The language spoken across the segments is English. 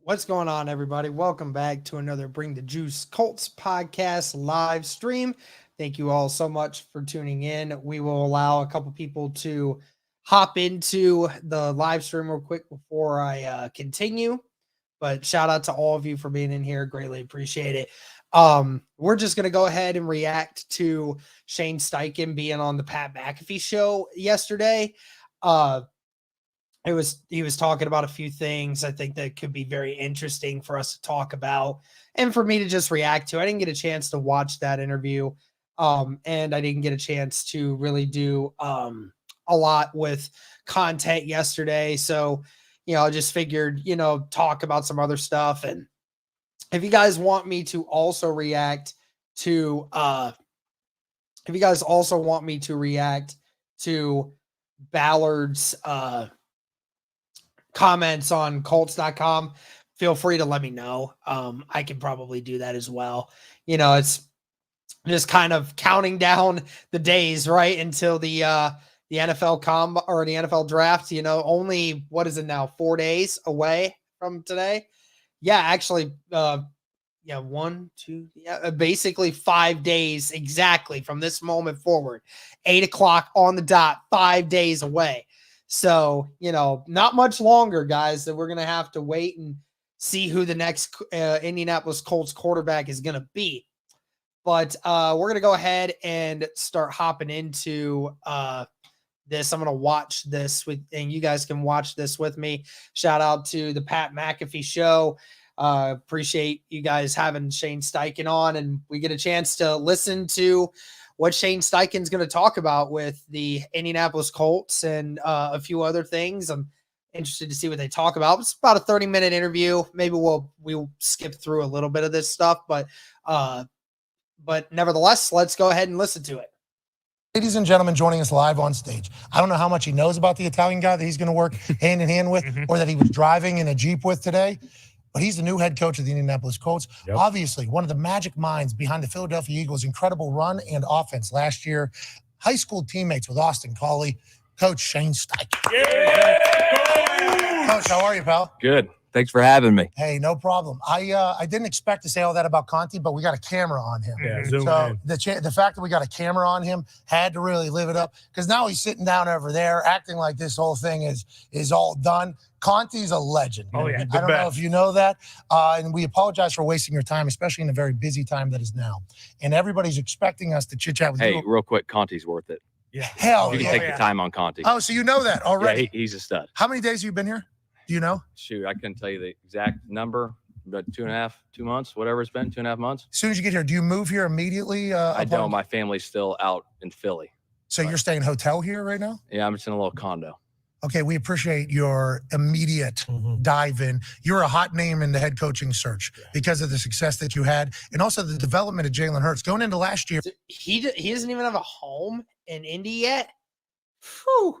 What's going on, everybody? Welcome back to another Bring the Juice Colts podcast live stream. Thank you all so much for tuning in. We will allow a couple people to hop into the live stream real quick before I continue. But shout out to all of you for being in here. Greatly appreciate it. We're just going to go ahead and react to Shane Steichen being on the Pat McAfee show yesterday. He was talking about a few things I think that could be very interesting for us to talk about and for me to just react to. I didn't get a chance to watch that interview. And I didn't get a chance to really do a lot with content yesterday. So, I just figured, talk about some other stuff. And if you guys want me to also react to Ballard's comments on Colts.com, feel free to let me know. I can probably do that as well. It's just kind of counting down the days, right, until the NFL or the NFL draft. Only, what is it now, 4 days away from today? Yeah, actually, basically 5 days exactly from this moment forward. 8 o'clock on the dot, 5 days away. So, not much longer, guys, that we're going to have to wait and see who the next Indianapolis Colts quarterback is going to be. But we're going to go ahead and start hopping into this. I'm going to watch this and you guys can watch this with me. Shout out to the Pat McAfee show. Appreciate you guys having Shane Steichen on, and we get a chance to listen to what Shane Steichen's going to talk about with the Indianapolis Colts and a few other things. I'm interested to see what they talk about. It's about a 30-minute interview. Maybe we'll skip through a little bit of this stuff, but nevertheless, let's go ahead and listen to it. Ladies and gentlemen, joining us live on stage. I don't know how much he knows about the Italian guy that he's going to work hand in hand with, or that he was driving in a Jeep with today. But he's the new head coach of the Indianapolis Colts. Yep. Obviously, one of the magic minds behind the Philadelphia Eagles' incredible run and offense last year. High school teammates with Austin Collie, Coach Shane Steichen. Yeah! Coach, how are you, pal? Good. Thanks for having me. Hey, no problem. I didn't expect to say all that about Conti, but we got a camera on him. Yeah, so the fact that we got a camera on him had to really live it up, because now he's sitting down over there acting like this whole thing is all done. Conti's a legend. Oh, yeah. I don't know if you know that. And we apologize for wasting your time, especially in a very busy time that is now. And everybody's expecting us to chit-chat with you. Hey, real quick, Conti's worth it. Yeah. Hell You can take the time on Conti. Oh, so you know that already? Yeah, he's a stud. How many days have you been here? Do you know? Shoot, I couldn't tell you the exact number, but 2 months, whatever it's been, 2.5 months. As soon as you get here, do you move here immediately? I don't. My family's still out in Philly. So you're staying hotel here right now? Yeah, I'm just in a little condo. Okay, we appreciate your immediate dive in. You're a hot name in the head coaching search because of the success that you had, and also the development of Jalen Hurts. Going into last year. He doesn't even have a home in Indy yet? Whew.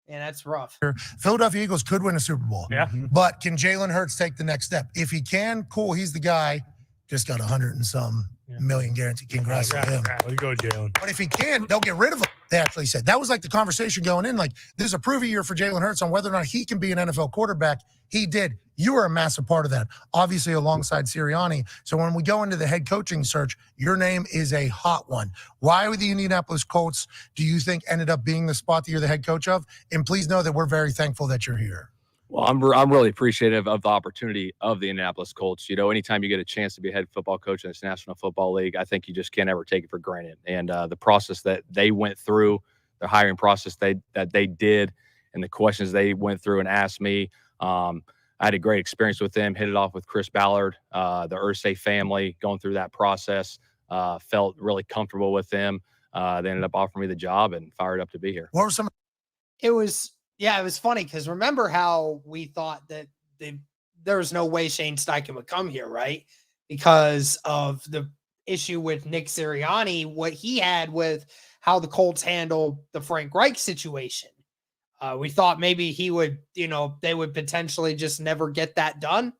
Yeah, that's rough. Philadelphia Eagles could win a Super Bowl. Yeah. But can Jalen Hurts take the next step? If he can, cool. He's the guy. Just got 100 and some million guaranteed. Congrats to him. Let's go, Jalen. But if he can, they'll get rid of him. They actually said that was like the conversation going in. Like, this is a prove year for Jalen Hurts on whether or not he can be an NFL quarterback. He did. You were a massive part of that, obviously alongside Sirianni. So when we go into the head coaching search, your name is a hot one. Why with the Indianapolis Colts do you think ended up being the spot that you're the head coach of? And please know that we're very thankful that you're here. Well, I'm really appreciative of the opportunity of the Indianapolis Colts. Anytime you get a chance to be a head football coach in this National Football League, I think you just can't ever take it for granted. And the process that they went through, the hiring process that they did, and the questions they went through and asked me, I had a great experience with them. Hit it off with Chris Ballard, the Irsay family, going through that process. Felt really comfortable with them. They ended up offering me the job, and fired up to be here. What were some? It was funny because remember how we thought that there was no way Shane Steichen would come here, right? Because of the issue with Nick Sirianni, what he had with how the Colts handled the Frank Reich situation. We thought maybe he would, they would potentially just never get that done.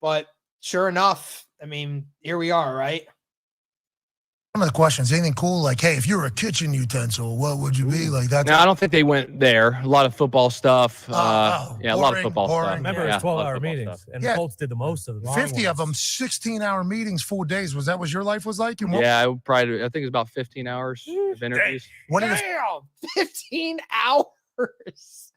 But sure enough, I mean, here we are, right? Some of the questions, anything cool? Like, hey, if you were a kitchen utensil, what would you be? Like that. No, I don't think they went there. A lot of football stuff. Yeah, boring, a lot of football boring. stuff. Remember, Yeah, it's a lot of 12-hour football meetings, stuff. and the Colts did the most of the long 50 of them, ones. 16-hour meetings, 4 days. Was that what your life was like? And what, Yeah, I think it's about 15 hours of interviews. what did it, Damn, 15 hours.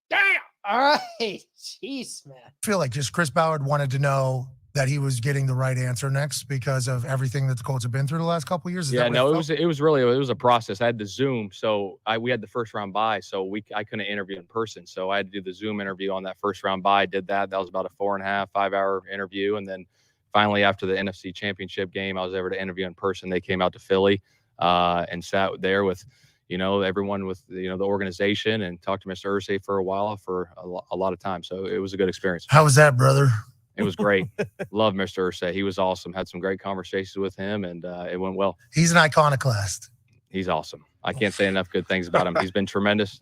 Damn. All right. Jeez, man. feel like just Chris Ballard wanted to know that he was getting the right answer next because of everything that the Colts have been through the last couple of years? Is Yeah, that what no, felt? it was a process. I had the Zoom, so we had the first round bye, so I couldn't interview in person, so I had to do the Zoom interview on that first round bye. Did that. That was about a 4.5, 5 hour interview, and then finally after the NFC Championship game, I was able to interview in person. They came out to Philly and sat there with, everyone with the organization and talked to Mr. Irsay for a while for a lot of time. So it was a good experience. How was that, brother? It was great. Love Mr. Irsay. He was awesome. Had some great conversations with him, and it went well. He's an iconoclast. He's awesome. I can't say enough good things about him. He's been tremendous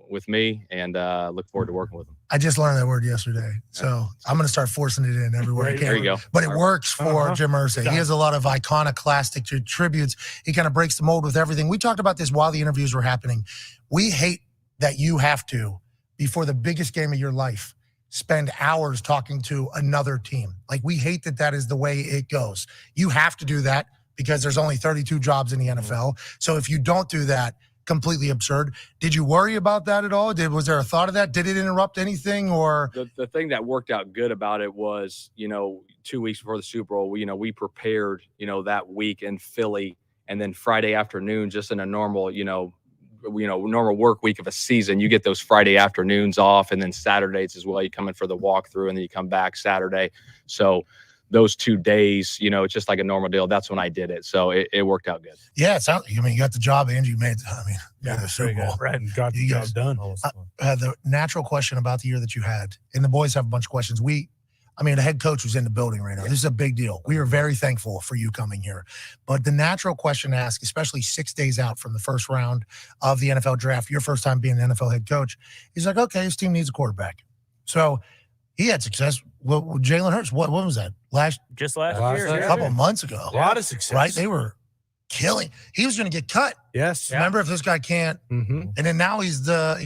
with me, and look forward to working with him. I just learned that word yesterday, so I'm going to start forcing it in everywhere I can. There you go. But it works for Jim Irsay. He has a lot of iconoclastic tributes. He kind of breaks the mold with everything. We talked about this while the interviews were happening. We hate that you have to, before the biggest game of your life, spend hours talking to another team. Like, we hate that is the way it goes. You have to do that because there's only 32 jobs in the NFL. So if you don't do that, completely absurd. Did you worry about that at all? Was there a thought of that? Did it interrupt anything? Or the thing that worked out good about it was, 2 weeks before the Super Bowl, we prepared, that week in Philly, and then Friday afternoon, just in a normal, normal work week of a season, you get those Friday afternoons off, and then Saturdays as well. You come in for the walkthrough, and then you come back Saturday. So those 2 days, it's just like a normal deal. That's when I did it. So it worked out good. yeah, it sounds. You got the job, and you made. The Super Bowl. Right, and got the job done. The natural question about the year that you had, and the boys have a bunch of questions. The head coach was in the building right now. This is a big deal. We are very thankful for you coming here. But the natural question to ask, especially 6 days out from the first round of the NFL draft, your first time being an NFL head coach, he's like, okay, his team needs a quarterback. So he had success. Well, Jalen Hurts, what was that? Last year. a couple of months ago. A lot of success. Right? They were killing. He was going to get cut. Yes. Remember, if this guy can't, and then now he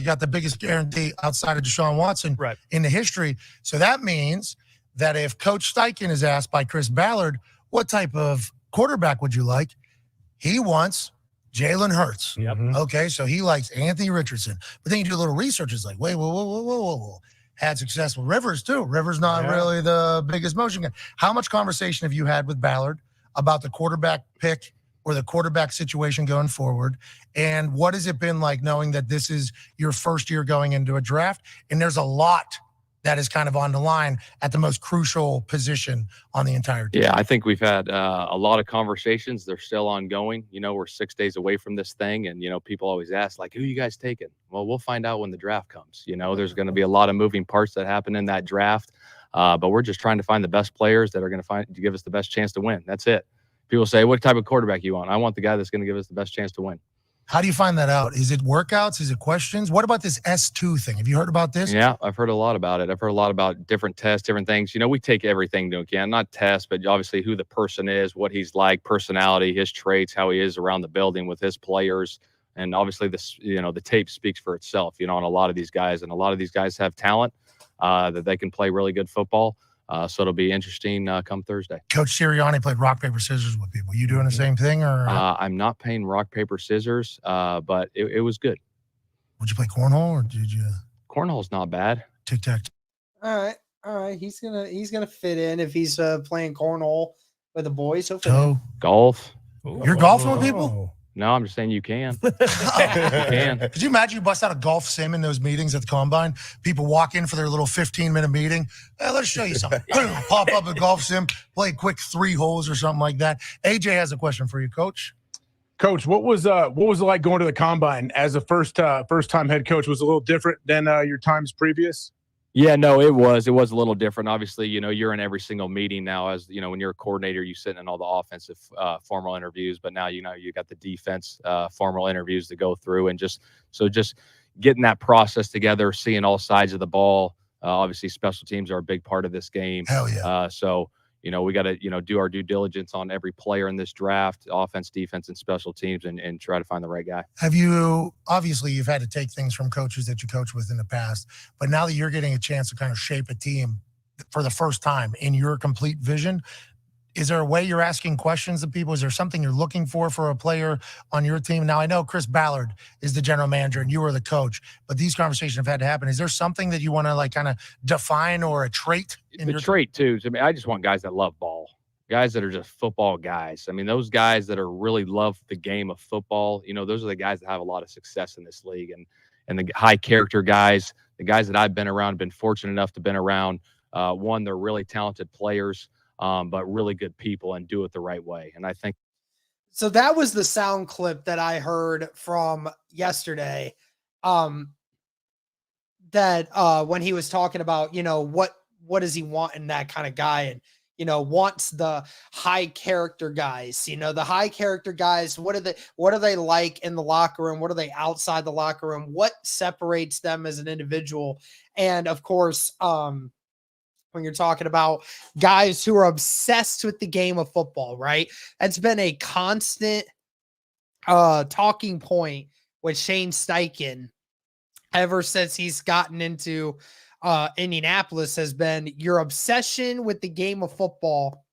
got the biggest guarantee outside of Deshaun Watson in the history. So that means that if Coach Steichen is asked by Chris Ballard, what type of quarterback would you like? He wants Jalen Hurts. Yep. Okay, so he likes Anthony Richardson. But then you do a little research. It's like, wait, whoa. Had success with Rivers, too. Rivers not really the biggest motion guy. How much conversation have you had with Ballard about the quarterback pick or the quarterback situation going forward? And what has it been like knowing that this is your first year going into a draft? And there's a lot that is kind of on the line at the most crucial position on the entire team. Yeah, I think we've had a lot of conversations. They're still ongoing. We're 6 days away from this thing. And, people always ask, like, who you guys taking? Well, we'll find out when the draft comes. There's going to be a lot of moving parts that happen in that draft. But we're just trying to find the best players that are going to give us the best chance to win. That's it. People say, what type of quarterback you want? I want the guy that's going to give us the best chance to win. How do you find that out? Is it workouts? Is it questions? What about this S2 thing? Have you heard about this? Yeah, I've heard a lot about it. I've heard a lot about different tests, different things. We take everything into account, not tests, but obviously who the person is, what he's like, personality, his traits, how he is around the building with his players. And obviously the tape speaks for itself, on a lot of these guys. And a lot of these guys have talent that they can play really good football. So it'll be interesting come Thursday. Coach Sirianni played rock, paper, scissors with people. You doing the same thing? Or I'm not playing rock, paper, scissors, but it was good. Would you play cornhole or did you? Cornhole's not bad. Tic-tac. All right. He's gonna fit in if he's playing cornhole with the boys. He'll fit in. Golf. You're golfing with people? No, I'm just saying you can. You can. Could you imagine you bust out a golf sim in those meetings at the Combine? People walk in for their little 15-minute meeting. Hey, let's show you something. Pop up a golf sim, play a quick 3 holes or something like that. AJ has a question for you, Coach. Coach, what was it like going to the Combine as a first-time head coach? Was it a little different than your times previous? Yeah, no, it was a little different. Obviously, you're in every single meeting now. As when you're a coordinator, you sit in all the offensive formal interviews, but now you got the defense formal interviews to go through, and just getting that process together, seeing all sides of the ball. Obviously, special teams are a big part of this game. Hell yeah. So we got to, do our due diligence on every player in this draft, offense, defense, and special teams, and try to find the right guy. Obviously you've had to take things from coaches that you coached with in the past, but now that you're getting a chance to kind of shape a team for the first time in your complete vision, is there a way you're asking questions of people? Is there something you're looking for a player on your team? Now, I know Chris Ballard is the general manager and you are the coach, but these conversations have had to happen. Is there something that you want to like kind of define or a trait? The trait too. I mean, I just want guys that love ball, guys that are just football guys. I mean, those guys that are really love the game of football, those are the guys that have a lot of success in this league, and the high character guys, the guys that I've been around, been fortunate enough to been around. One, they're really talented players. But really good people and do it the right way. And I think so. That was the sound clip that I heard from yesterday. That when he was talking about, what does he want in that kind of guy, and wants the high character guys. The high character guys. What are they like in the locker room? What are they outside the locker room? What separates them as an individual? And of course, when you're talking about guys who are obsessed with the game of football, right? That's been a constant talking point with Shane Steichen ever since he's gotten into Indianapolis, has been your obsession with the game of football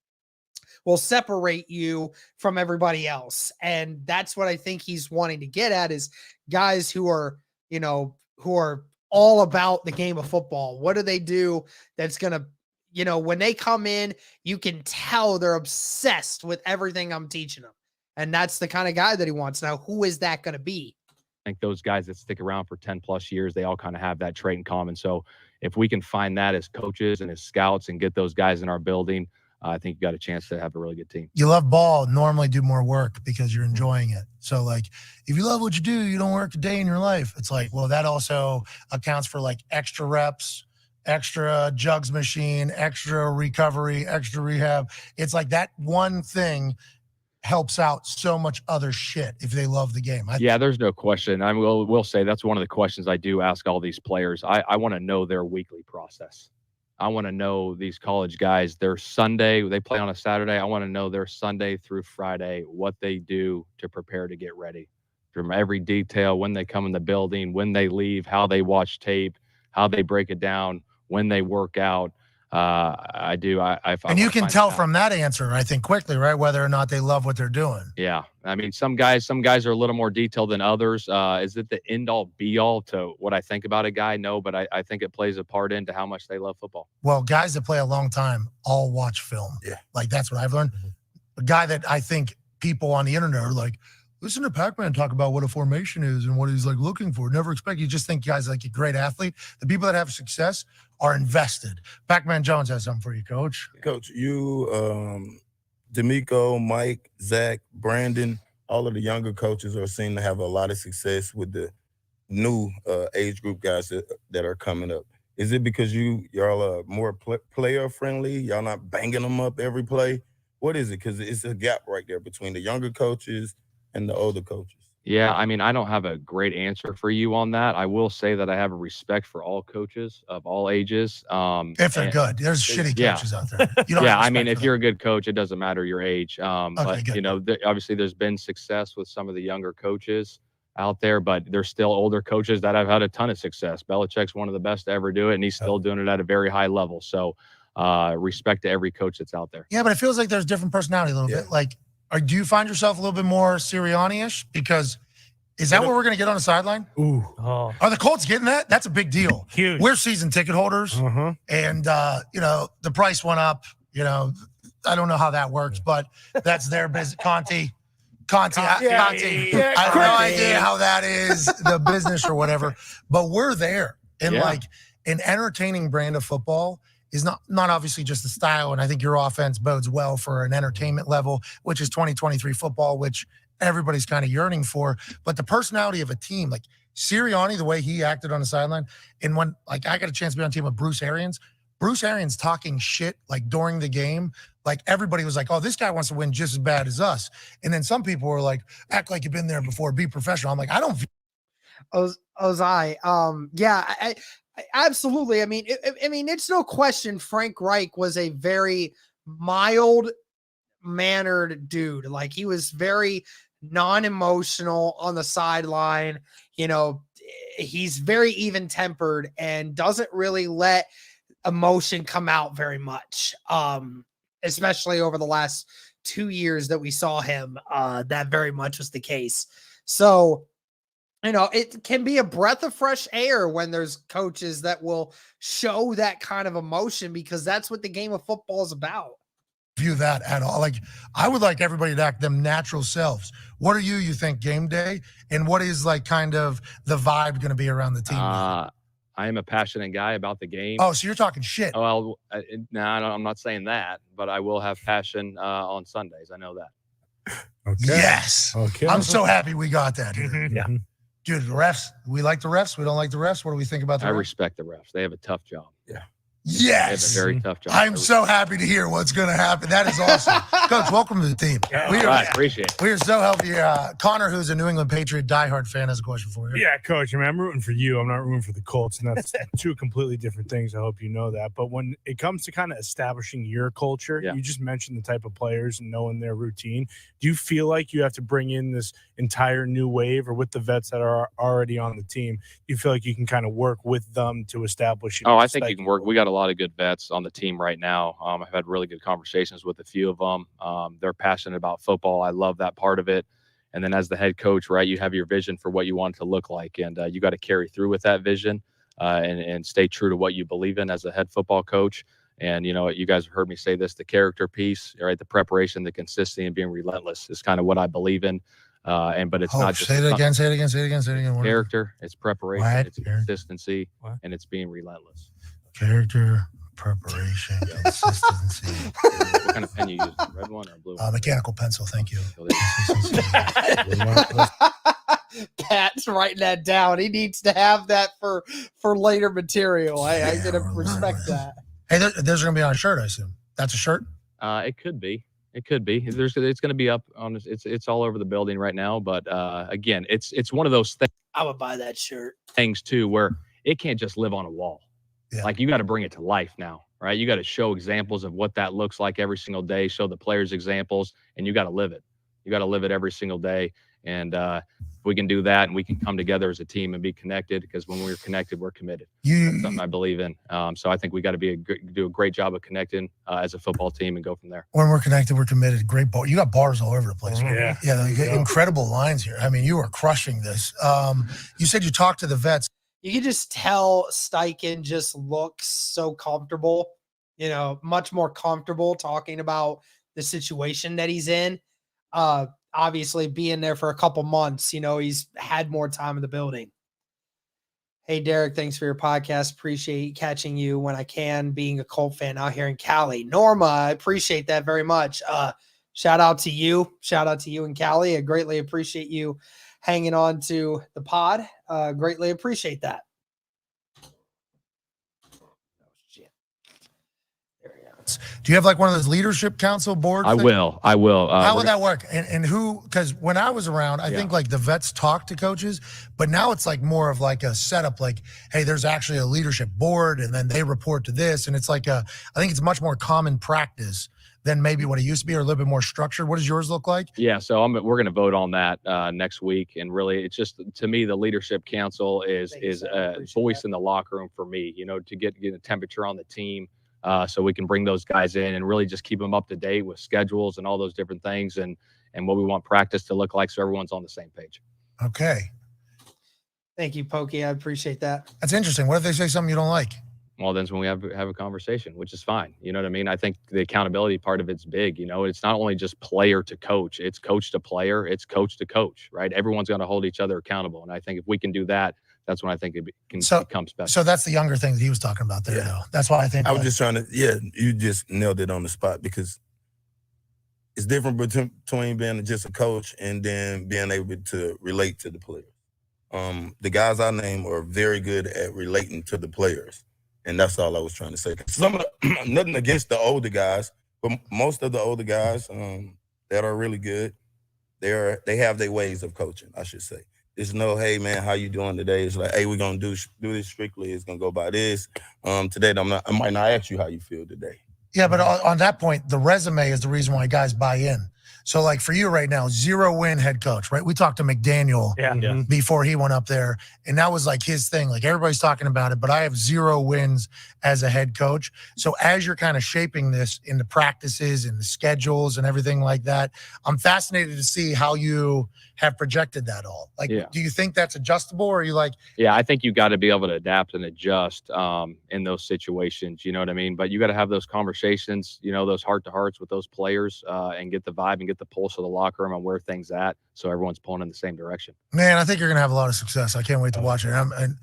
will separate you from everybody else. And that's what I think he's wanting to get at, is guys who are all about the game of football. What do they do that's going to, when they come in, you can tell they're obsessed with everything I'm teaching them. And that's the kind of guy that he wants. Now, who is that going to be? I think those guys that stick around for 10 plus years, they all kind of have that trait in common. So if we can find that as coaches and as scouts and get those guys in our building, I think you got a chance to have a really good team. You love ball, normally do more work because you're enjoying it. So like, if you love what you do, you don't work a day in your life. It's like, well, that also accounts for like extra reps, extra jugs machine, extra recovery, extra rehab. It's like that one thing helps out so much other shit if they love the game. Yeah, there's no question. I will say that's one of the questions I do ask all these players. I want to know their weekly process. I want to know these college guys, their Sunday, they play on a Saturday. I want to know their Sunday through Friday, what they do to prepare to get ready. From every detail, when they come in the building, when they leave, how they watch tape, how they break it down, when they work out. I do. And you can tell from that answer, I think, quickly, right, whether or not they love what they're doing. Yeah. I mean, some guys are a little more detailed than others. Is it the end all be all to what I think about a guy? No, but I think it plays a part into how much they love football. Well, guys that play a long time all watch film. Yeah. Like, that's what I've learned. A guy that I think people on the internet are like, listen to Pac-Man talk about what a formation is and what he's like looking for. Never expect you just think guys like a great athlete. The people that have success are invested. Pac-Man Jones has something for you, Coach. Coach, you, D'Amico, Mike, Zach, Brandon, all of the younger coaches are seen to have a lot of success with the new age group guys that are coming up. Is it because y'all are more player friendly? Y'all not banging them up every play? What is it? Because it's a gap right there between the younger coaches and the older coaches. Yeah, I mean, I don't have a great answer for you on that. I will say that I have a respect for all coaches of all ages. If they're good. There's shitty coaches out there. Yeah, I mean, if you're a good coach, it doesn't matter your age. But, good. Obviously there's been success with some of the younger coaches out there, but there's still older coaches that have had a ton of success. Belichick's one of the best to ever do it, and he's still doing it at a very high level. So respect to every coach that's out there. Yeah, but it feels like there's different personality a little bit. Like, do you find yourself a little bit more Sirianni-ish? Because is that what we're going to get on the sideline? Ooh. Oh. Are the Colts getting that? That's a big deal. Huge. We're season ticket holders. And, the price went up. I don't know how that works, but that's their business. Conti. I have no idea how that is, the business or whatever. But we're there. And like an entertaining brand of football is not obviously just the style, and I think your offense bodes well for an entertainment level, which is 2023 football, which everybody's kind of yearning for. But the personality of a team, like Sirianni, the way he acted on the sideline, and when I got a chance to be on a team with Bruce Arians talking shit like during the game, like everybody was like, oh, this guy wants to win just as bad as us. And then some people were like, act like you've been there before, be professional. I'm like, I don't. Ozai, absolutely. I mean, it's no question Frank Reich was a very mild-mannered dude. Like, he was very non-emotional on the sideline. You know, he's very even-tempered and doesn't really let emotion come out very much. Especially over the last 2 years that we saw him, that very much was the case. So, you know, it can be a breath of fresh air when there's coaches that will show that kind of emotion, because that's what the game of football is about. View that at all. Like, I would like everybody to act them natural selves. What are you think game day, and what is like kind of the vibe going to be around the team? I am a passionate guy about the game. Oh, so you're talking shit. Oh, well, no, I'm not saying that, but I will have passion on Sundays. I know that. Okay. Yes. Okay. I'm so happy we got that here. Yeah. Dude, the refs. We like the refs. We don't like the refs. What do we think about the I refs? respect the refs. They have a tough job. Yeah. Yes. They have a very tough job. I'm so happy to hear what's going to happen. That is awesome. Coach, welcome to the team. Yeah. We All are, right, appreciate it. we are so happy. Connor, who's a New England Patriot diehard fan, has a question for you. Yeah, Coach. I mean, I'm rooting for you. I'm not rooting for the Colts, and that's two completely different things. I hope you know that. But when it comes to kind of establishing your culture, Yeah. you just mentioned the type of players and knowing their routine. Do you feel like you have to bring in this entire new wave, or with the vets that are already on the team, do you feel like you can kind of work with them to establish? Oh, I think you can work. We got a lot of good vets on the team right now. I've had really good conversations with a few of them. They're passionate about football. I love that part of it. And then as the head coach, right, you have your vision for what you want it to look like, and you got to carry through with that vision and stay true to what you believe in as a head football coach. And, you know, you guys have heard me say this, the character piece, right? The preparation, the consistency, and being relentless is kind of what I believe in. But it's not just say it again. Say it again. Say it again. Say it again. character, it's preparation, What? it's consistency, What? and it's being relentless. Character, preparation, consistency. What kind of pen you use? Red one or blue one? Mechanical pencil. Thank you. Pat's writing that down. He needs to have that for later material. I'm gonna respect that. Hey, there's going to be on a shirt, I assume. That's a shirt? It could be. It could be. It's going to be up on. It's all over the building right now. But again, it's one of those I would buy that shirt. things too, where it can't just live on a wall. Yeah. Like, you got to bring it to life now, right? You got to show examples of what that looks like every single day. Show the players examples, and you got to live it. You got to live it every single day. And if we can do that, and we can come together as a team and be connected, because when we're connected, we're committed. That's something I believe in. So I think we got to do a great job of connecting as a football team and go from there. When we're connected, we're committed. Great bar. You got bars all over the place. Yeah. Yeah, like, incredible lines here. I mean, you are crushing this. You said you talked to the vets. You can just tell Steichen just looks so comfortable, you know, much more comfortable talking about the situation that he's in. Obviously, being there for a couple months, you know, he's had more time in the building. Hey, Derek, thanks for your podcast. Appreciate catching you when I can, being a Colt fan out here in Cali. Norma, I appreciate that very much. Shout out to you. Shout out to you in Cali. I greatly appreciate you hanging on to the pod. Greatly appreciate that. Do you have like one of those leadership council boards? I will. How would that work? And who, because when I was around, I think like the vets talk to coaches, but now it's like more of like a setup, like, hey, there's actually a leadership board, and then they report to this. And it's like I think it's much more common practice than maybe what it used to be, or a little bit more structured. What does yours look like? Yeah, so we're going to vote on that next week, and really, it's just, to me, the leadership council is a voice in the locker room for me. You know, to get a temperature on the team, so we can bring those guys in and really just keep them up to date with schedules and all those different things, and what we want practice to look like, so everyone's on the same page. Okay, Thank you, Pokey. I appreciate that. that's interesting. What if they say something you don't like? Well, then when we have a conversation, which is fine. You know what I mean? I think the accountability part of it's big. You know, it's not only just player to coach, it's coach to player, it's coach to coach, right? Everyone's going to hold each other accountable. And I think if we can do that, that's when I think it becomes better. So that's the younger thing that he was talking about there, though. That's why I think I was just trying to, you just nailed it on the spot, because it's different between being just a coach and then being able to relate to the players. The guys I name are very good at relating to the players. And that's all I was trying to say. Nothing against the older guys, but most of the older guys that are really good, they have their ways of coaching, I should say. There's no, hey, man, how you doing today? It's like, hey, we're going to do this strictly. It's going to go by this. Today, I might not ask you how you feel today. Yeah, but on that point, the resume is the reason why guys buy in. So, like for you right now, 0-win head coach, right? We talked to McDaniel before he went up there, and that was like his thing. Like everybody's talking about it, but I have 0 wins as a head coach. So as you're kind of shaping this in the practices and the schedules and everything like that, I'm fascinated to see how you have projected that all. Like, do you think that's adjustable, or are you like? Yeah, I think you got to be able to adapt and adjust in those situations. You know what I mean? But you got to have those conversations, those heart-to-hearts with those players and get the vibe and get the pulse of the locker room and where things at, so everyone's pulling in the same direction. Man, I think you're going to have a lot of success. I can't wait to watch it. And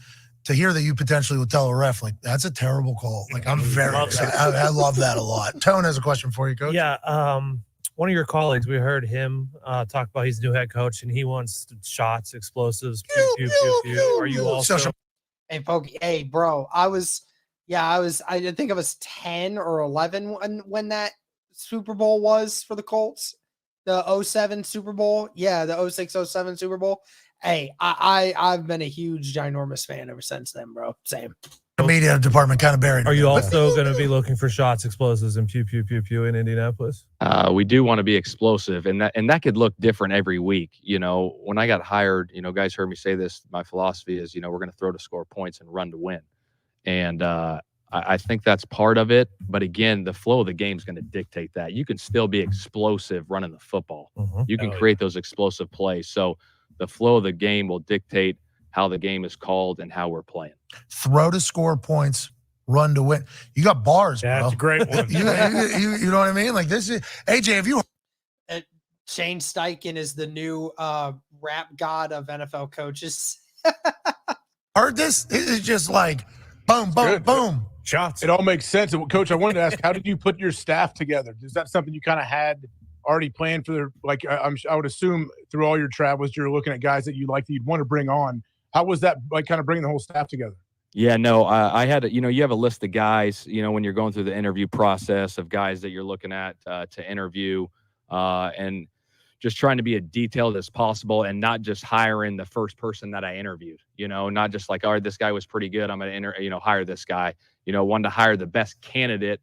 to hear that you potentially will tell a ref, like, that's a terrible call. Like, I'm very excited. I love that a lot. Tone has a question for you, Coach. Yeah, one of your colleagues, we heard him talk about he's the new head coach, and he wants shots, explosives, pew, pew, pew, pew. Are you also? Hey, Pokey, hey, bro, I think I was 10 or 11 when that Super Bowl was for the Colts, the 07 Super Bowl. Yeah, the 06-07 Super Bowl. Hey, I've been a huge, ginormous fan ever since then, bro. Same. The media department kind of buried. Are you also going to be looking for shots, explosives, and pew, pew, pew, pew in Indianapolis? We do want to be explosive, and that could look different every week. When I got hired, guys heard me say this. My philosophy is, we're going to throw to score points and run to win. And I think that's part of it. But again, the flow of the game is going to dictate that. You can still be explosive running the football. You can create those explosive plays. So the flow of the game will dictate how the game is called and how we're playing. Throw to score points, run to win. You got bars, bro. That's a great one. you know what I mean? Like this is AJ. Have you? Shane Steichen is the new rap god of NFL coaches. Heard this? It is just like boom, boom, boom. Shots. It all makes sense. And Coach, I wanted to ask, how did you put your staff together? Is that something you kind of had already planned for? I would assume through all your travels, you're looking at guys that you'd want to bring on. How was that like kind of bringing the whole staff together? Yeah, no, I had, you have a list of guys, when you're going through the interview process of guys that you're looking at to interview and just trying to be as detailed as possible and not just hiring the first person that I interviewed, not just like, all right, this guy was pretty good, I'm going to hire this guy, wanted to hire the best candidate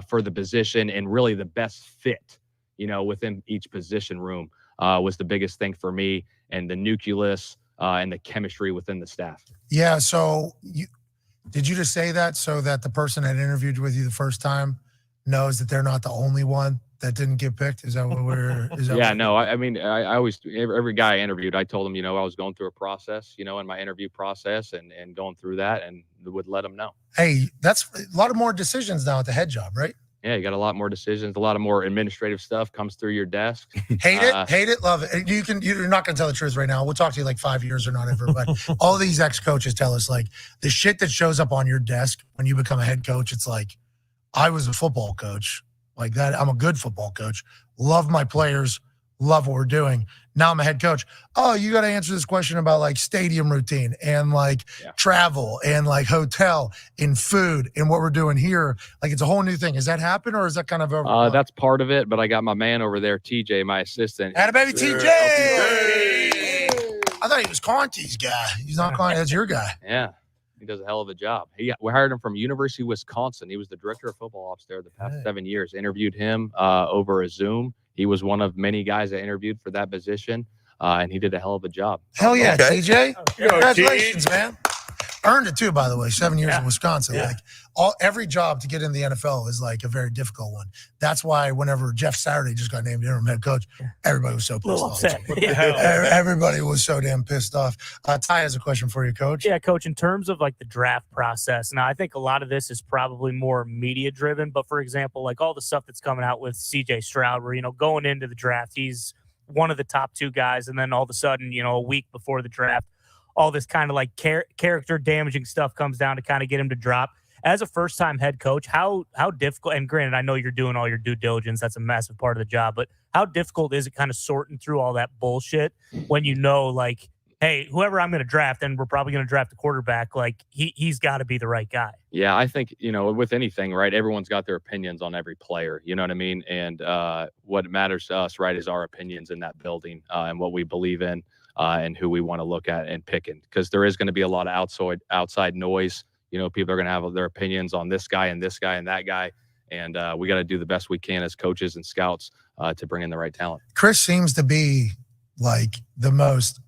for the position and really the best fit, within each position room was the biggest thing for me, and the nucleus and the chemistry within the staff. Yeah. So did you just say that so that the person that interviewed with you the first time knows that they're not the only one that didn't get picked? Is that what we're? I mean, I always, every guy I interviewed, I told them, I was going through a process, in my interview process and going through that, and would let them know. Hey, that's a lot of more decisions now at the head job, right? Yeah, you got a lot more decisions, a lot of more administrative stuff comes through your desk. Hate it, love it. You're not going to tell the truth right now. We'll talk to you like 5 years or not ever. But all these ex-coaches tell us, like, the shit that shows up on your desk when you become a head coach, it's like, I was a football coach like that. I'm a good football coach. Love my players. Love what we're doing. Now I'm a head coach. Oh, you got to answer this question about like stadium routine and like travel and like hotel and food and what we're doing here. Like it's a whole new thing. Has that happened or is that kind of over? That's part of it, but I got my man over there, TJ, my assistant. Atta baby TJ. I thought he was Conti's guy. He's not Conti. That's your guy. Yeah. He does a hell of a job. We hired him from University of Wisconsin. He was the director of football ops there the past 7 years. Interviewed him over a Zoom. He was one of many guys I interviewed for that position, and he did a hell of a job. Hell yeah, TJ. Congratulations, man. Earned it too, by the way. 7 years in Wisconsin. Yeah. Like every job to get in the NFL is like a very difficult one. That's why whenever Jeff Saturday just got named interim head coach, everybody was so pissed off. Everybody was so damn pissed off. Ty has a question for you, Coach. Yeah, Coach. In terms of like the draft process, now I think a lot of this is probably more media driven. But for example, like all the stuff that's coming out with C.J. Stroud, where going into the draft, he's one of the top 2 guys, and then all of a sudden, a week before the draft, all this kind of like character damaging stuff comes down to kind of get him to drop. As a first-time head coach, how difficult, and granted, I know you're doing all your due diligence, that's a massive part of the job, but how difficult is it kind of sorting through all that bullshit when like, hey, whoever I'm going to draft, and we're probably going to draft a quarterback, like he's got to be the right guy. Yeah, I think, with anything, right, everyone's got their opinions on every player, you know what I mean? And what matters to us, right, is our opinions in that building and what we believe in. And who we want to look at and picking, because there is going to be a lot of outside noise. People are going to have their opinions on this guy and that guy. And we got to do the best we can as coaches and scouts to bring in the right talent. Chris seems to be like the most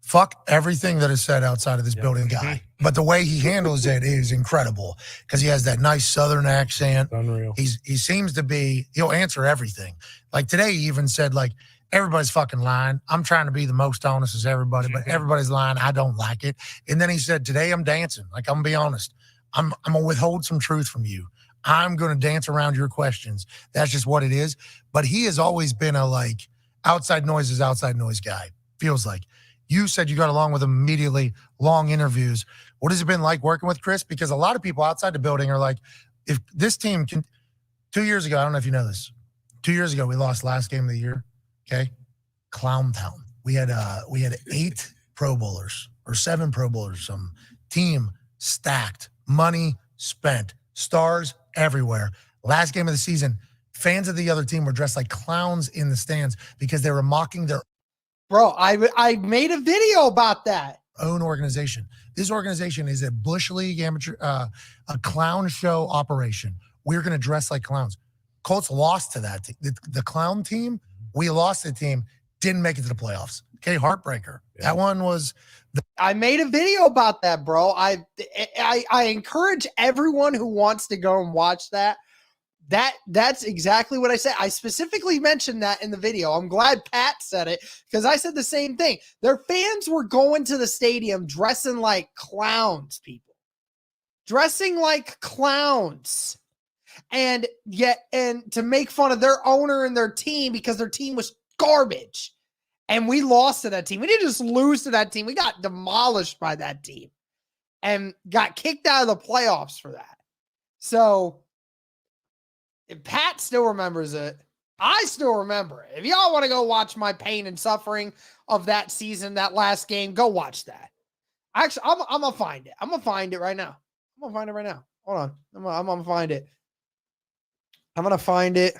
fuck everything that is said outside of this building guy. But the way he handles it is incredible because he has that nice Southern accent. Unreal. He seems to be, he'll answer everything. Like today, he even said, like, everybody's fucking lying. I'm trying to be the most honest as everybody, but everybody's lying. I don't like it. And then he said, today I'm dancing. Like, I'm going to be honest. I'm going to withhold some truth from you. I'm going to dance around your questions. That's just what it is. But he has always been a, like, outside noise is outside noise guy, feels like. You said you got along with him immediately, long interviews. What has it been like working with Chris? Because a lot of people outside the building are like, if this team can, 2 years ago, I don't know if you know this, 2 years ago, we lost last game of the year, okay? Clown Town. We had 8 Pro Bowlers or 7 Pro Bowlers, some team stacked, money spent, stars everywhere. Last game of the season, fans of the other team were dressed like clowns in the stands because they were mocking their Bro, I made a video about that. own organization. This organization is a Bush League amateur, a clown show operation. We're going to dress like clowns. Colts lost to that. The clown team, we lost the team, didn't make it to the playoffs. Okay, heartbreaker. Yeah. That one was. I made a video about that, bro. I encourage everyone who wants to go and watch that. That's exactly what I said. I specifically mentioned that in the video. I'm glad Pat said it because I said the same thing. Their fans were going to the stadium dressing like clowns, people. Dressing like clowns. And to make fun of their owner and their team because their team was garbage. And we lost to that team. We didn't just lose to that team. We got demolished by that team and got kicked out of the playoffs for that. So if Pat still remembers it, I still remember it. If y'all want to go watch my pain and suffering of that season, that last game, go watch that. Actually, I'm going to find it. I'm going to find it right now. I'm going to find it right now. Hold on. I'm going to find it. I'm going to find it.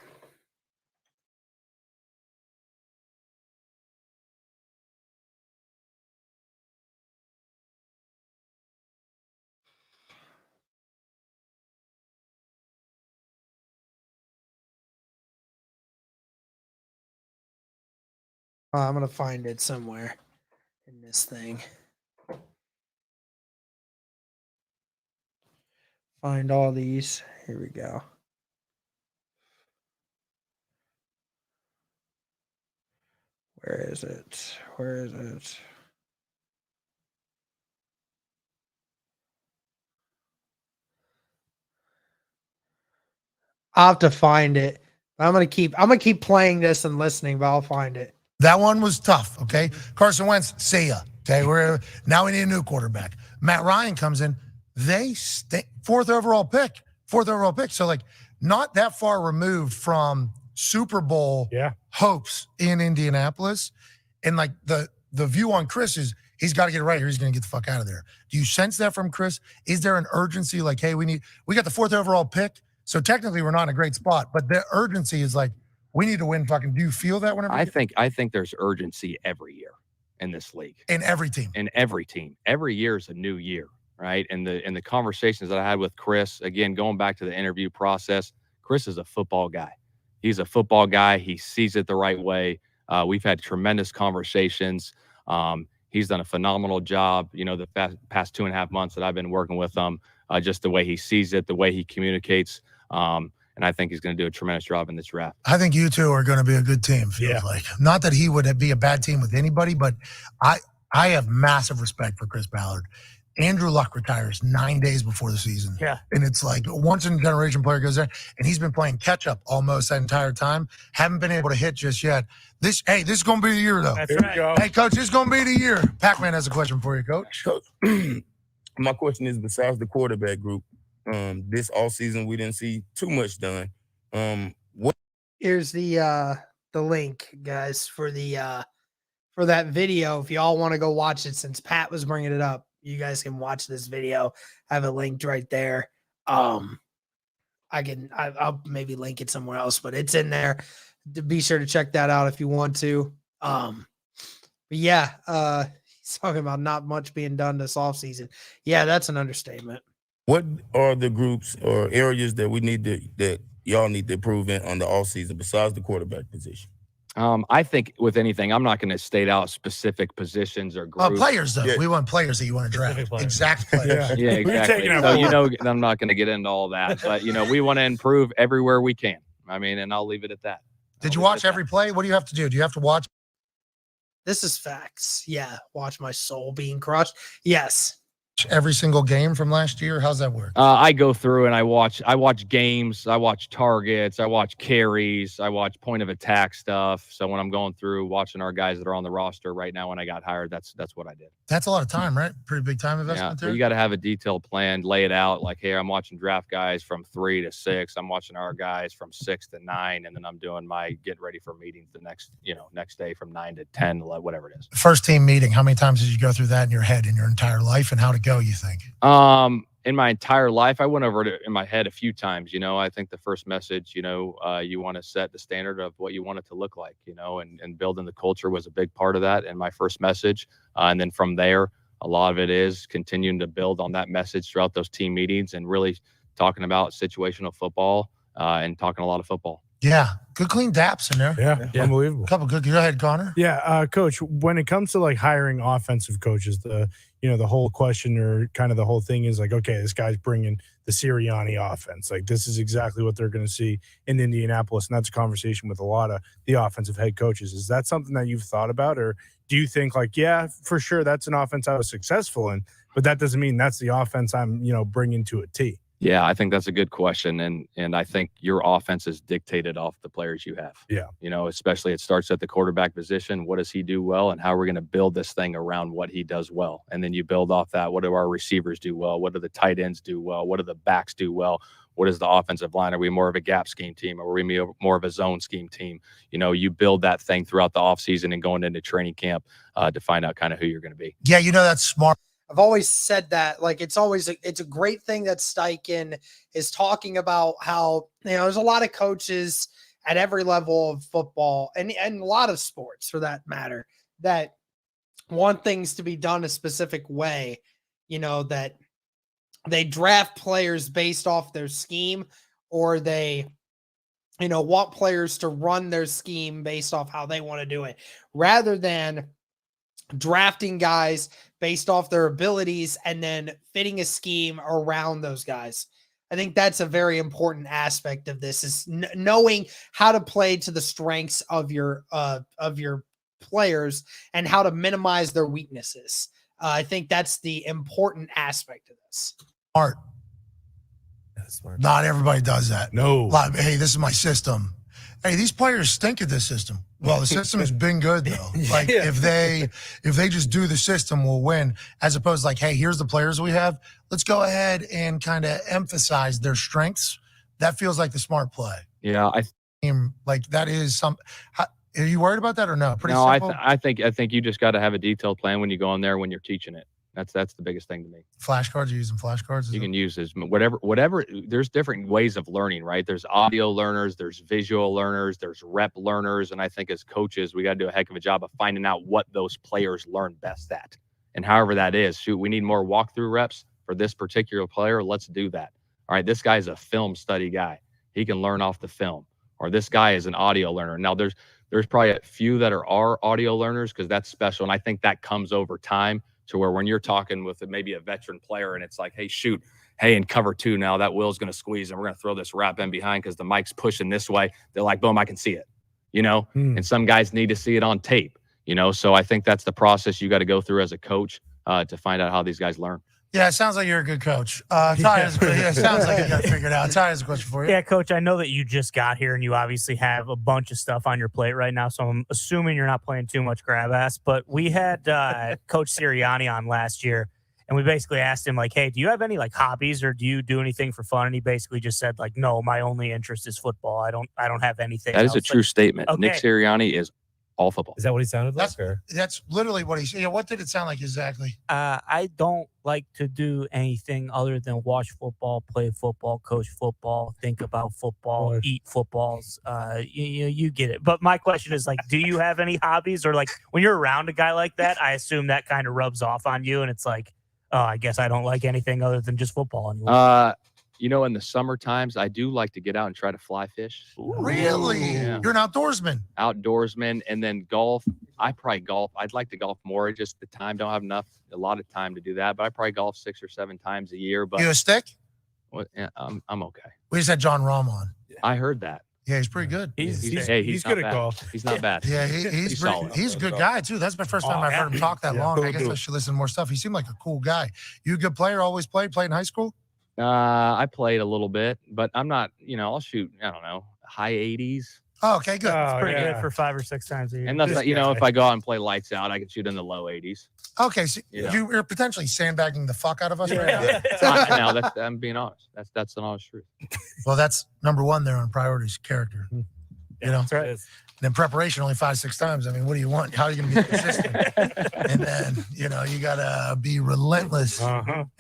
I'm going to find it somewhere in this thing. Find all these. Here we go. Where is it? Where is it? I'll have to find it. I'm gonna keep playing this and listening, but I'll find it. That one was tough, okay? Carson Wentz, see ya. Okay, now we need a new quarterback. Matt Ryan comes in. They fourth overall pick. So like not that far removed from Super Bowl hopes in Indianapolis. And like the view on Chris is he's got to get it right here. He's going to get the fuck out of there. Do you sense that from Chris? Is there an urgency like, hey, we got the 4th overall pick. So technically we're not in a great spot, but the urgency is like, we need to win fucking. Do you feel that whenever? I think there's urgency every year in this league. In every team. Every year is a new year, right? And the conversations that I had with Chris, again, going back to the interview process, Chris is a football guy. He's a football guy. He sees it the right way. We've had tremendous conversations. He's done a phenomenal job, the past 2.5 months that I've been working with him, just the way he sees it, the way he communicates. And I think he's going to do a tremendous job in this draft. I think you two are going to be a good team, feels like. Not that he would be a bad team with anybody, but I have massive respect for Chris Ballard. Andrew Luck retires 9 days before the season. Yeah. And it's like a once-in-a-generation player goes there, and he's been playing catch-up almost that entire time. Haven't been able to hit just yet. This is going to be the year, though. That's right. Hey, Coach, this is going to be the year. Pac-Man has a question for you, Coach. My question is, besides the quarterback group, this offseason we didn't see too much done. Here's the link, guys, for that video. If y'all want to go watch it, since Pat was bringing it up, you guys can watch this video. I have it linked right there. I'll maybe link it somewhere else, but it's in there. Be sure to check that out if you want to. But yeah, he's talking about not much being done this offseason. Yeah, that's an understatement. What are the groups or areas that that y'all need to improve in on the offseason besides the quarterback position? I think with anything, I'm not going to state out specific positions or groups. Players, though. Yeah. We want players that you want to draft. Specific players. Exact players. Yeah, We've exactly. taken out So, you four. know, I'm not going to get into all that, but, you know, we want to improve everywhere we can. I mean, and I'll leave it at that. Did you watch every play? What do you have to do? Do you have to watch? This is facts. Yeah. Watch my soul being crushed. Yes. Every single game from last year? How's that work? I go through and I watch games, I watch targets, I watch carries, I watch point of attack stuff. So when I'm going through watching our guys that are on the roster right now when I got hired, that's what I did. That's a lot of time, right? Pretty big time Yeah, investment so there. you got to have a detailed plan, lay it out. Like, hey, I'm watching draft guys from 3 to 6. I'm watching our guys from 6 to 9, and then I'm doing my getting ready for meetings the next day from 9 to 10, whatever it is. First team meeting. How many times did you go through that in your head in your entire life, and how to go? You think? In my entire life, I went over it in my head a few times. You know, I think the first message, you want to set the standard of what you want it to look like, and building the culture was a big part of that in my first message. And then from there, a lot of it is continuing to build on that message throughout those team meetings and really talking about situational football and talking a lot of football. Yeah, good clean daps in there. Yeah. Unbelievable. Couple good. Go ahead, Connor. Yeah, Coach, when it comes to like hiring offensive coaches, the whole question or kind of the whole thing is like, okay, this guy's bringing the Sirianni offense. Like, this is exactly what they're going to see in Indianapolis. And that's a conversation with a lot of the offensive head coaches. Is that something that you've thought about? Or do you think like, yeah, for sure, that's an offense I was successful in, but that doesn't mean that's the offense I'm, bringing to a T? Yeah, I think that's a good question. And I think your offense is dictated off the players you have. Yeah. Especially it starts at the quarterback position. What does he do well? And how are we going to build this thing around what he does well? And then you build off that. What do our receivers do well? What do the tight ends do well? What do the backs do well? What is the offensive line? Are we more of a gap scheme team? Or are we more of a zone scheme team? You build that thing throughout the offseason and going into training camp to find out kind of who you're going to be. Yeah, that's smart. I've always said that, like, it's a great thing that Steichen is talking about how, there's a lot of coaches at every level of football and a lot of sports for that matter that want things to be done a specific way, that they draft players based off their scheme, or they, want players to run their scheme based off how they want to do it, rather than drafting guys based off their abilities and then fitting a scheme around those guys. I think that's a very important aspect of this, is knowing how to play to the strengths of your players and how to minimize their weaknesses. I think that's the important aspect of this. Smart. That's smart. Not everybody does that. No. Hey, this is my system. Hey, these players stink at this system. Well, the system has been good though. Like if they just do the system, we'll win. As opposed to like, hey, here's the players we have. Let's go ahead and kind of emphasize their strengths. That feels like the smart play. Yeah, Like that is some. Are you worried about that or no? Pretty no, simple. I think you just got to have a detailed plan when you go in there when you're teaching it. That's the biggest thing to me. Flashcards, you're using flashcards? You can use this whatever. There's different ways of learning, right? There's audio learners, there's visual learners, there's rep learners. And I think as coaches, we got to do a heck of a job of finding out what those players learn best at. And however that is, we need more walkthrough reps for this particular player. Let's do that. All right, this guy's a film study guy. He can learn off the film. Or this guy is an audio learner. Now, there's probably a few that are audio learners because that's special. And I think that comes over time to where when you're talking with maybe a veteran player and it's like, hey, in cover 2 now, that Will's going to squeeze and we're going to throw this wrap in behind because the mic's pushing this way. They're like, boom, I can see it, And some guys need to see it on tape, So I think that's the process you got to go through as a coach to find out how these guys learn. Yeah, it sounds like you're a good coach. Ty, it sounds like you got it figured out. Ty has a question for you. Yeah, Coach, I know that you just got here and you obviously have a bunch of stuff on your plate right now, so I'm assuming you're not playing too much grab ass, but we had Coach Sirianni on last year, and we basically asked him, like, hey, do you have any, like, hobbies or do you do anything for fun? And he basically just said, like, no, my only interest is football. I don't have anything That is else. a true statement. Okay. Nick Sirianni is all football. Is that what he sounded like? That's literally what he said. Yeah, what did it sound like exactly? I don't like to do anything other than watch football, play football, coach football, think about football, eat footballs. You get it. But my question is, like, do you have any hobbies? Or, like, when you're around a guy like that, I assume that kind of rubs off on you and it's like, I guess I don't like anything other than just football anymore. You know, in the summer times, I do like to get out and try to fly fish. Really? Yeah. You're an outdoorsman. Outdoorsman, and then golf. I probably golf. I'd like to golf more. Just the time, don't have a lot of time to do that. But I probably golf 6 or 7 times a year. But You a stick? yeah, I'm okay. We just had John Rahm on. I heard that. Yeah, he's pretty good. He's not good at bad. golf. He's not bad. Yeah, he's He's pretty, solid. he's a good guy too. That's my first time I've heard him talk that long. I guess I should listen to more stuff. He seemed like a cool guy. You a good player? Always played in high school? I played a little bit, but I'm not. You know, I'll shoot. I don't know, high 80s. Oh, okay, good. Oh, Pretty yeah. good for 5 or 6 times a year. And that's This not, you know, guy. if I go out and play lights out, I can shoot in the low 80s. Okay, so Yeah. you're potentially sandbagging the fuck out of us right now. Now I'm being honest. That's an honest truth. Well, that's number one there on priorities, character. You know, That's right. and then preparation only 5-6 times. I mean, what do you want? How are you going to be consistent? And then, you know, you got to be relentless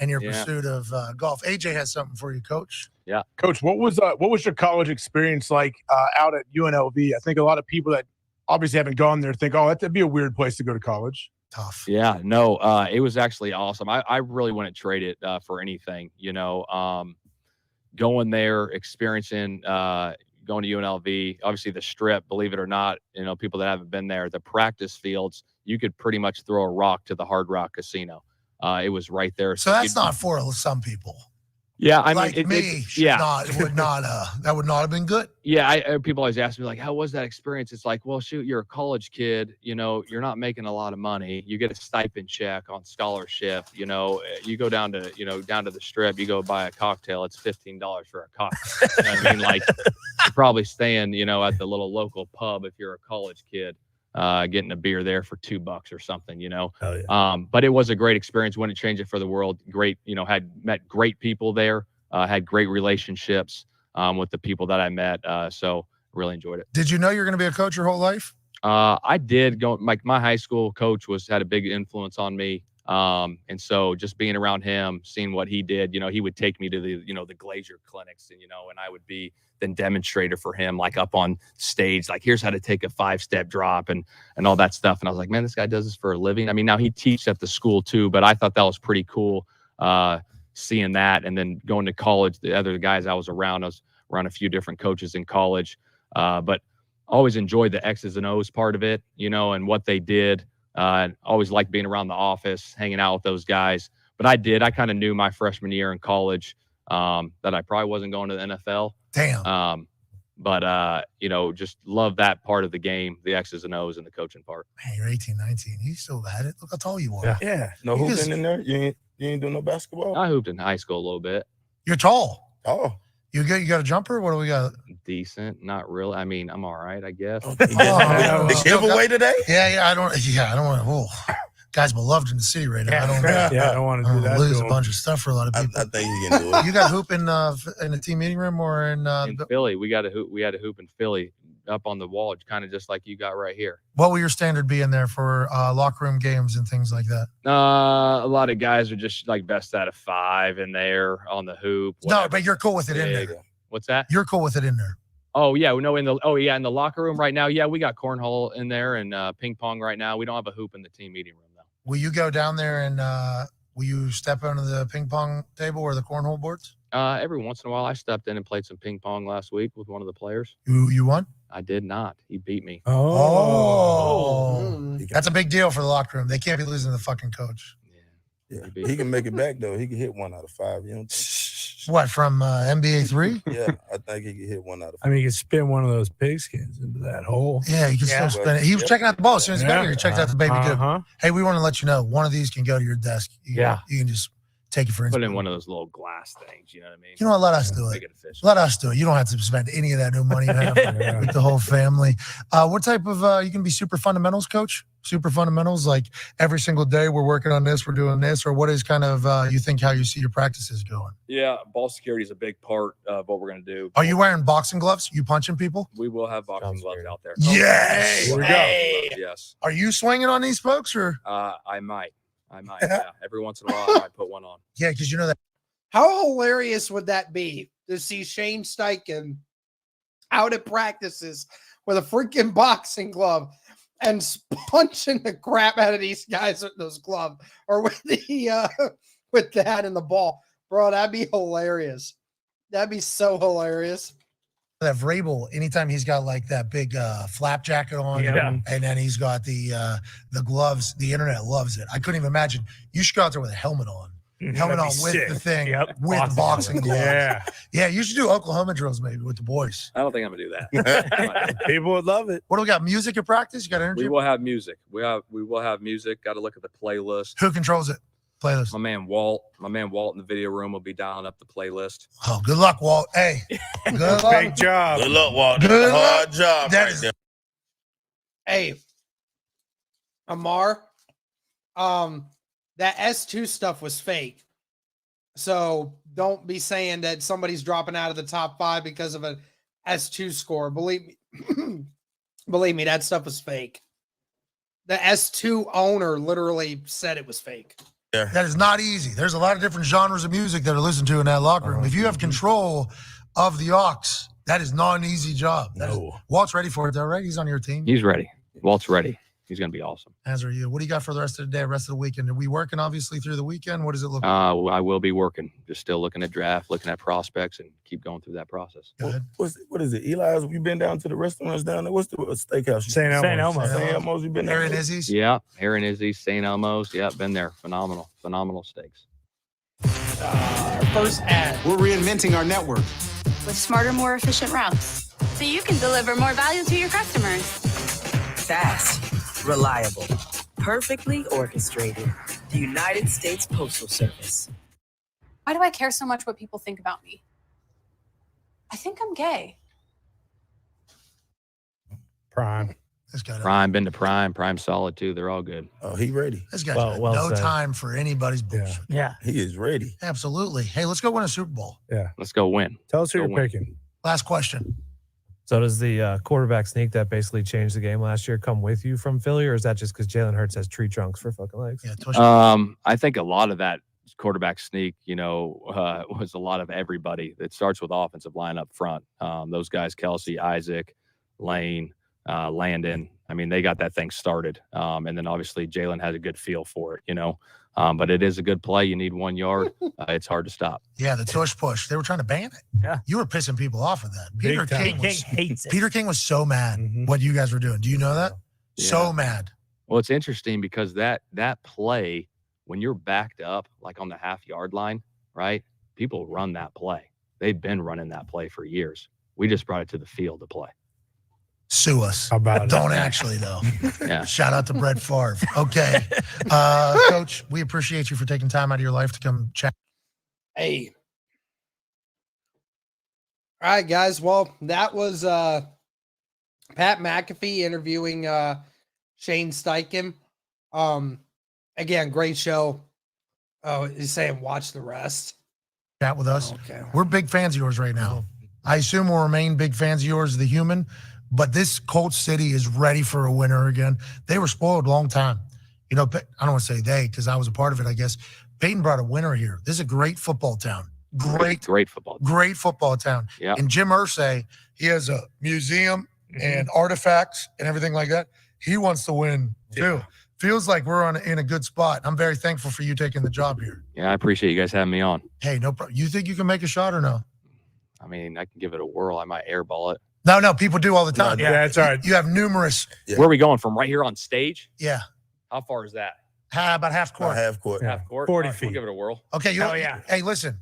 in your Yeah. pursuit of golf. AJ has something for you, Coach. Coach, what was your college experience like out at UNLV? I think a lot of people that obviously haven't gone there think, oh, that'd be a weird place to go to college. Tough. Yeah, no, it was actually awesome. I really wouldn't trade it for anything. You know, going there, experiencing, going to UNLV, obviously the Strip. Believe it or not, you know, people that haven't been there, the practice fields, you could pretty much throw a rock to the Hard Rock Casino. It was right there. So that's not for some people. Yeah, I mean, Like would not that would not have been good. Yeah, people always ask me like, how was that experience? It's like, well, shoot, you're a college kid, you know, you're not making a lot of money. You get a stipend check on scholarship, you know, you go down to the Strip, you go buy a cocktail, it's $15 for a cocktail. You know what I mean? Like, you're probably staying, you know, at the little local pub if you're a college kid, getting a beer there for $2 or something, you know. Hell yeah. But it was a great experience. Wouldn't change it for the world. Great, you know, had met great people there, had great relationships with the people that I met. So really enjoyed it. Did you know you're going to be a coach your whole life? I did go. My high school coach had a big influence on me. And so just being around him, seeing what he did, you know, he would take me to the Glazier clinics, and, you know, and I would be then demonstrator for him, like up on stage, like, here's how to take a 5-step drop and all that stuff. And I was like, man, this guy does this for a living. I mean, now he teaches at the school too, but I thought that was pretty cool. Seeing that, and then going to college, the other guys I was around a few different coaches in college, but always enjoyed the X's and O's part of it, you know, and what they did. Always liked being around the office, hanging out with those guys. But I kind of knew my freshman year in college that I probably wasn't going to the NFL. Damn. But you know, just love that part of the game, the X's and O's and the coaching part. Man, you're 18, 19. You still at it. Look how tall you are. Yeah. No Because- hooping in there? You ain't doing no basketball? I hooped in high school a little bit. You're tall. Oh. You got a jumper? What do we got? Decent, not really. I mean, I'm all right, I guess. Oh, The giveaway today? Yeah. I don't want to. Oh, guy's beloved in the city right now. I don't want to do that. lose to a him. bunch of stuff for a lot of people. I think you can do it. You got hoop in the team meeting room or in In Philly, we had a hoop in Philly up on the wall, kind of just like you got right here. what will your standard be in there for locker room games and things like that? A lot of guys are just like best out of 5 in there on the hoop. No, whatever. but you're cool with it in Yeah, there. What's that? You're cool with it in there. Oh yeah, no, in the locker room right now. Yeah, we got cornhole in there and ping pong right now. We don't have a hoop in the team meeting room though. Will you go down there and will you step onto the ping pong table or the cornhole boards? Every once in a while, I stepped in and played some ping pong last week with one of the players. You won? I did not. He beat me. Oh. That's a big deal for the locker room. They can't be losing the fucking coach. Yeah. He can make it back though. He can hit 1 out of 5. You know. What, from NBA 3? Yeah, I think he can hit 1 out of 5. I mean, you could spin one of those pigskins into that hole. Yeah, you can still spin it. He was checking out the ball as soon as he got here. He checked out the baby dude. Hey, we want to let you know, one of these can go to your desk. You can just take it for Put instance. in one of those little glass things. You know what I mean? You know what? Let us do Make it. it official. Let us do it. You don't have to spend any of that new money you have with the whole family. What type of, you can be super fundamentals coach? Super fundamentals, like every single day we're working on this, we're doing this, or what is kind of, you think how you see your practices going? Yeah, ball security is a big part of what we're going to do. Are you wearing boxing gloves? You punching people? We will have boxing gloves out there. Yes. Here we go. Yes. Are you swinging on these folks or? I might. Yeah. Every once in a while, I might put one on. Yeah, because you know that. How hilarious would that be to see Shane Steichen out at practices with a freaking boxing glove and punching the crap out of these guys with those gloves, or with the with that and the ball. Bro, that'd be hilarious. That'd be so hilarious. That Vrabel, anytime he's got like that big flap jacket on, Yeah. and then he's got the gloves, the internet loves it. I couldn't even imagine. You should go out there with a helmet on. Helmet on That'd be with sick. the thing, Yep. with boxing gloves. Yeah. Yeah, you should do Oklahoma drills maybe with the boys. I don't think I'm gonna do that. People would love it. What do we got? Music at practice? You got energy? We will have music. We will have music. Got to look at the playlist. Who controls it? Playlist. My man Walt in the video room will be dialing up the playlist. Oh, good luck, Walt. Hey, good luck. Big job. Good luck, Walt. Good Hard luck. job. That right is- there. Hey, Amar, that S2 stuff was fake. So don't be saying that somebody's dropping out of the top 5 because of an S2 score. Believe me, that stuff was fake. The S2 owner literally said it was fake. That is not easy. There's a lot of different genres of music that are listened to in that locker room. If you have control of the aux, that is not an easy job. Walt's ready for it, though, right? He's on your team. He's ready. Walt's ready. He's gonna be awesome. As are you. What do you got for the rest of the day, rest of the weekend? Are we working, obviously, through the weekend? What does it look like? I will be working. Just still looking at draft, looking at prospects, and keep going through that process. Go ahead. What is it? Eli's, you been down to the restaurants down there? What's the steakhouse? St. Elmo's. St. Elmo's, you been there? Aaron Izzy's? Yeah, Aaron Izzy, St. Elmo's. Yeah, been there. Phenomenal steaks. First ad. We're reinventing our network. With smarter, more efficient routes, so you can deliver more value to your customers. Fast, reliable, perfectly orchestrated. The United States Postal Service. Why do I care so much what people think about me? I think I'm gay. Prime. This guy, Prime, been to Prime solid too. They're all good. Oh, he ready. this guy's Well- got well no said. time for anybody's bullshit. Yeah. He is ready. Absolutely. Hey, let's go win a Super Bowl. Let's go win. Tell us who Go you're win. picking. Last question. So does the quarterback sneak that basically changed the game last year come with you from Philly, or is that just because Jalen Hurts has tree trunks for fucking legs? Yeah, tush. I think a lot of that quarterback sneak, was a lot of everybody. It starts with offensive line up front. Those guys, Kelsey, Isaac, Lane, Landon. I mean, they got that thing started. And then obviously Jalen has a good feel for it, but it is a good play. You need 1 yard. It's hard to stop. Yeah, the tush push. They were trying to ban it. Yeah. You were pissing people off with that. Big time. King hates it. Peter King was so mad Mhm. what you guys were doing. Do you know that? So Yeah. mad. Well, it's interesting because that play, when you're backed up, like on the 1/2 yard line, right? People run that play. They've been running that play for years. We just brought it to the field to play. Sue us. How about it? Don't actually, though. Yeah. Shout out to Brett Favre. Okay. Coach, we appreciate you for taking time out of your life to come chat. Hey. All right, guys. Well, that was Pat McAfee interviewing Shane Steichen. Again, great show. Oh, he's saying watch the rest. Chat with us. Okay. We're big fans of yours right now. I assume we'll remain big fans of yours, the human, but this Colts city is ready for a winner again. They were spoiled a long time. I don't want to say they because I was a part of it, I guess. Peyton brought a winner here. This is a great football town. Great football. Great football town. Yeah. And Jim Irsay, he has a museum and artifacts and everything like that. He wants to win too. Feels like we're in a good spot. I'm very thankful for you taking the job here. Yeah, I appreciate you guys having me on. Hey, no problem. You think you can make a shot or no? I mean, I can give it a whirl. I might airball it. No, people do all the time. Yeah, that's all right. You have numerous. Yeah. Where are we going from right here on stage? Yeah. How far is that? About half court. Half court. Yeah. Half court? 40 All right, feet. We'll give it a whirl. Okay. Hell yeah. Hey, listen.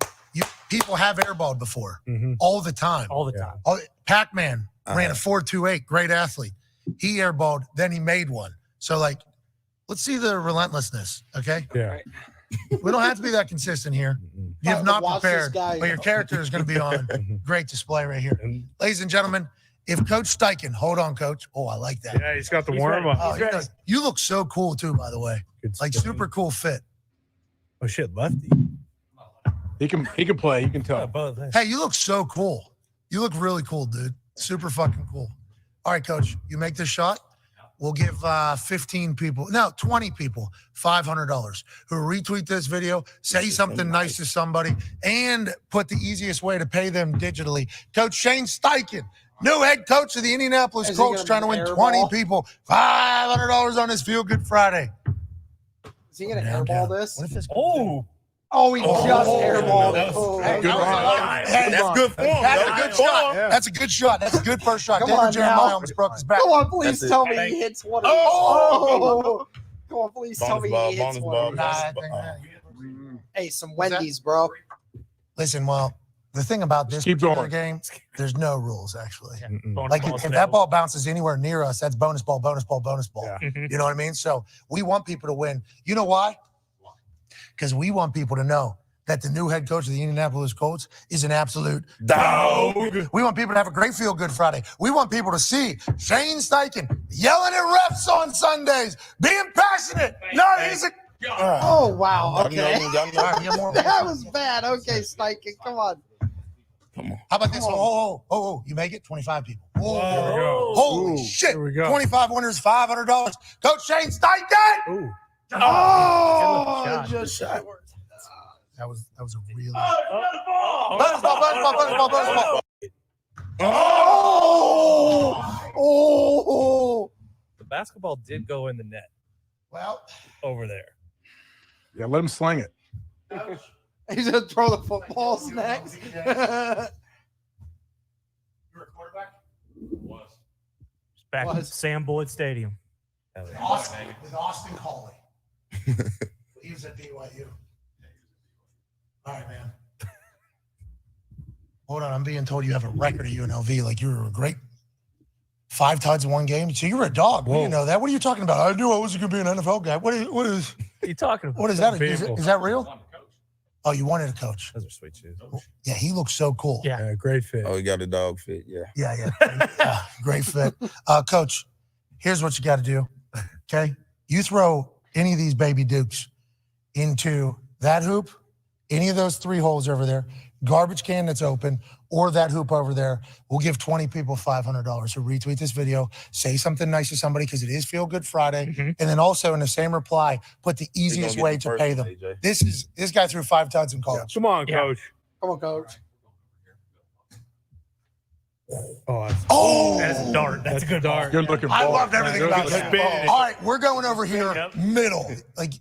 People have airballed before Mhm. all the time. All the Yeah. time. Pac-Man ran a 4.28. Great athlete. He airballed, then he made one. So, let's see the relentlessness. Okay. Yeah. We don't have to be that consistent here. Mhm. You have not Watch this prepared, guy. but your character is going to be on great display right here. And- Ladies and gentlemen, if Coach Steichen, hold on, Coach. Oh, I like that. Yeah, he's got the He's warm ready. up. Oh, he does. You look so cool too, by the way. Good Like stuff. super cool fit. Oh shit, lefty. He can play. You can tell. Both. Hey, you look so cool. You look really cool, dude. Super fucking cool. All right, Coach, you make this shot. We'll give 20 people $500 who retweet this video, say something nice to somebody, and put the easiest way to pay them digitally. Coach Shane Steichen, new head coach of the Indianapolis Is he Colts, gonna trying to win airball? 20 people $500 on this Feel Good Friday. Is he going to Down, airball down. this? What if this? Oh, Oh, he just airballed that it. was- Oh, Good That was run. a lie. Hey, That's good form. That's a That's good shot. Yeah. That's a good shot. That's a good first shot. Come David on Jeremiah now. almost broke his back. Come on, please That's it. tell me he hits one of these. Oh! Come on, please tell Bonus me ball, he hits bonus one ball. of Nah, these. I think that- Hey, some What's that? Wendy's, bro. Listen, well, the thing about this Keep particular going. game, there's no rules actually. Mm-mm. Like if that ball bounces anywhere near us, that's bonus ball, bonus ball, bonus ball. Yeah. You know what I mean? So we want people to win. You know why? Because we want people to know that the new head coach of the Indianapolis Colts is an absolute dog. We want people to have a great feel good Friday. We want people to see Shane Steichen yelling at refs on Sundays, being passionate. No, he's a. Oh, wow. Y'all Okay. know- y'all know- All right, get more- That was bad. Okay, Steichen, come on. Come on. How about this? Come Oh, you make it 25 people. Whoa. There we go. Holy Ooh, shit. there we go. 25 winners, $500. Coach Shane Steichen. Ooh. Oh, shot. just That was a really. Bonus ball. Bonus ball. Oh. The basketball did go in the net Well, over there. Yeah, let him sling it. He's going to throw the footballs next. Back in Was. Sam Boyd Stadium. with Austin Coley. He was at BYU. All right, man. Hold on, I'm being told you have a record at UNLV. Like you were a great 5 times in one game. So you were a dog. We didn't know that. What are you talking about? I knew I wasn't going to be an NFL guy. What is What are you talking about? what is that? People. Is that real? Oh, you wanted a coach. Those are sweet shoes. Yeah, he looks so cool. Yeah. Yeah, great fit. Oh, you got a dog fit. Yeah. Yeah. Great fit. Coach, here's what you got to do. Okay. You throw any of these baby dukes into that hoop, any of those 3 holes over there, garbage can that's open, or that hoop over there. We'll give 20 people $500. So retweet this video, say something nice to somebody because it is Feel Good Friday. Mhm. And then also in the same reply, put the He gonna easiest get way the to first pay one, them. AJ. This guy threw 5 times in college. Come on, Yeah. coach. Come on, coach. Oh, that's, Oh, That's a dart. That's a good dart. Good looking I ball. loved everything Good about looking that. spin. All right, we're going over here, Yep. middle. Like,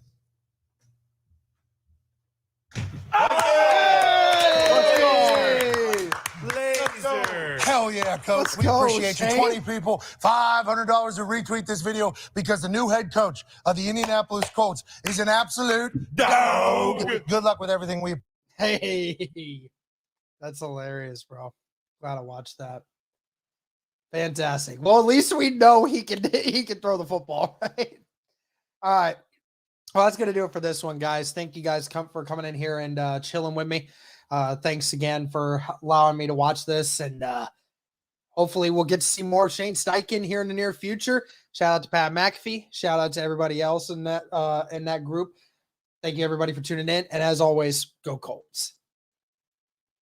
Laser. hell yeah, coach. Let's We go, appreciate you. Shane. 20 people, $500 to retweet this video because the new head coach of the Indianapolis Colts is an absolute dog. Good luck with everything. We Hey, that's hilarious, bro. Glad I watched that. Fantastic. Well, at least we know he can throw the football, right? All right. Well, that's gonna do it for this one, guys. Thank you guys for coming in here and chilling with me. Thanks again for allowing me to watch this, and hopefully we'll get to see more Shane Steichen here in the near future. Shout out to Pat McAfee. Shout out to everybody else in that group. Thank you everybody for tuning in, and as always, go Colts.